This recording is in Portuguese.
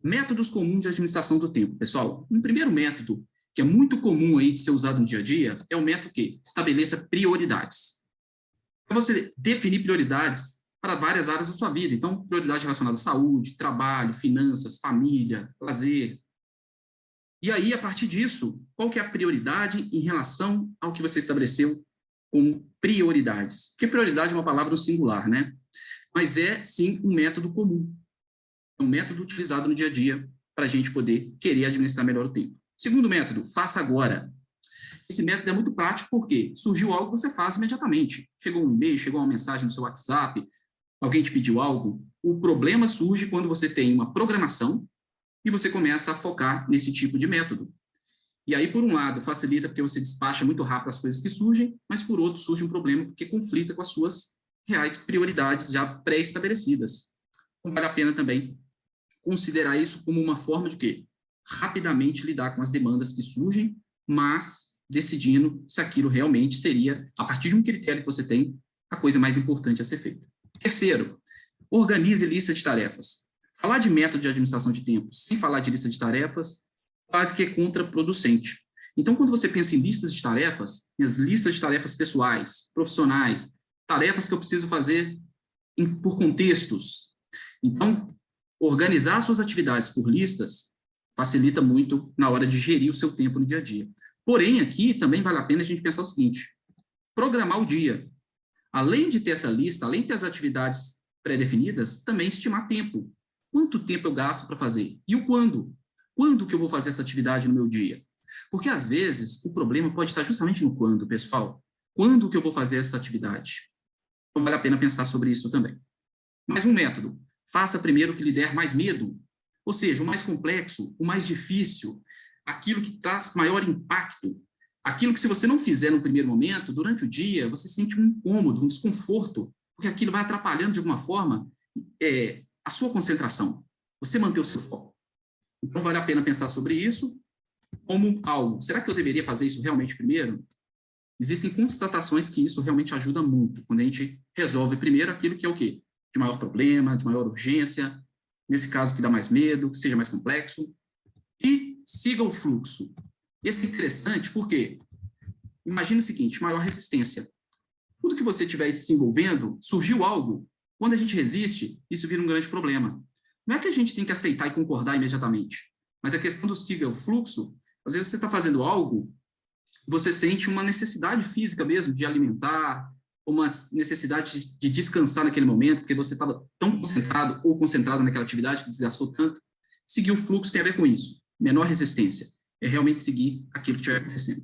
Métodos comuns de administração do tempo, pessoal. Um primeiro método, que é muito comum aí de ser usado no dia a dia, é o método que estabeleça prioridades. É você definir prioridades para várias áreas da sua vida. Então, prioridade relacionada à saúde, trabalho, finanças, família, lazer. E aí, a partir disso, qual que é a prioridade em relação ao que você estabeleceu como prioridades? Porque prioridade é uma palavra no singular, né? Mas é, sim, um método comum. É um método utilizado no dia a dia para a gente poder querer administrar melhor o tempo. Segundo método, faça agora. Esse método é muito prático porque surgiu algo que você faz imediatamente. Chegou um e-mail, chegou uma mensagem no seu WhatsApp, alguém te pediu algo. O problema surge quando você tem uma programação e você começa a focar nesse tipo de método. E aí, por um lado, facilita porque você despacha muito rápido as coisas que surgem, mas por outro, surge um problema porque conflita com as suas reais prioridades já pré-estabelecidas. Então, vale a pena também considerar isso como uma forma de quê? Rapidamente lidar com as demandas que surgem, mas decidindo se aquilo realmente seria, a partir de um critério que você tem, a coisa mais importante a ser feita. Terceiro, organize lista de tarefas. Falar de método de administração de tempo sem falar de lista de tarefas, quase que é contraproducente. Então, quando você pensa em listas de tarefas, as listas de tarefas pessoais, profissionais, tarefas que eu preciso fazer por contextos. Então, organizar suas atividades por listas facilita muito na hora de gerir o seu tempo no dia a dia. Porém, aqui também vale a pena a gente pensar o seguinte: programar o dia. Além de ter essa lista, além de ter as atividades pré-definidas, também estimar tempo. Quanto tempo eu gasto para fazer? E o quando? Quando que eu vou fazer essa atividade no meu dia? Porque, às vezes, o problema pode estar justamente no quando, pessoal. Quando que eu vou fazer essa atividade? Então, vale a pena pensar sobre isso também. Mais um método. Faça primeiro o que lhe der mais medo. Ou seja, o mais complexo, o mais difícil, aquilo que traz maior impacto, aquilo que se você não fizer no primeiro momento, durante o dia, você sente um incômodo, um desconforto, porque aquilo vai atrapalhando de alguma forma a sua concentração, você manter o seu foco. Então, vale a pena pensar sobre isso como algo. Será que eu deveria fazer isso realmente primeiro? Existem constatações que isso realmente ajuda muito, quando a gente resolve primeiro aquilo que é o quê? De maior problema, de maior urgência, nesse caso que dá mais medo, que seja mais complexo, e siga o fluxo. Esse é interessante porque, imagine o seguinte, maior resistência. Tudo que você estiver se envolvendo, surgiu algo, quando a gente resiste, isso vira um grande problema. Não é que a gente tem que aceitar e concordar imediatamente, mas a questão do siga o fluxo, às vezes você está fazendo algo, você sente uma necessidade física mesmo de alimentar, uma necessidade de descansar naquele momento, porque você estava tão concentrado ou concentrado naquela atividade que desgastou tanto. Seguir o fluxo tem a ver com isso. Menor resistência. É realmente seguir aquilo que estiver acontecendo.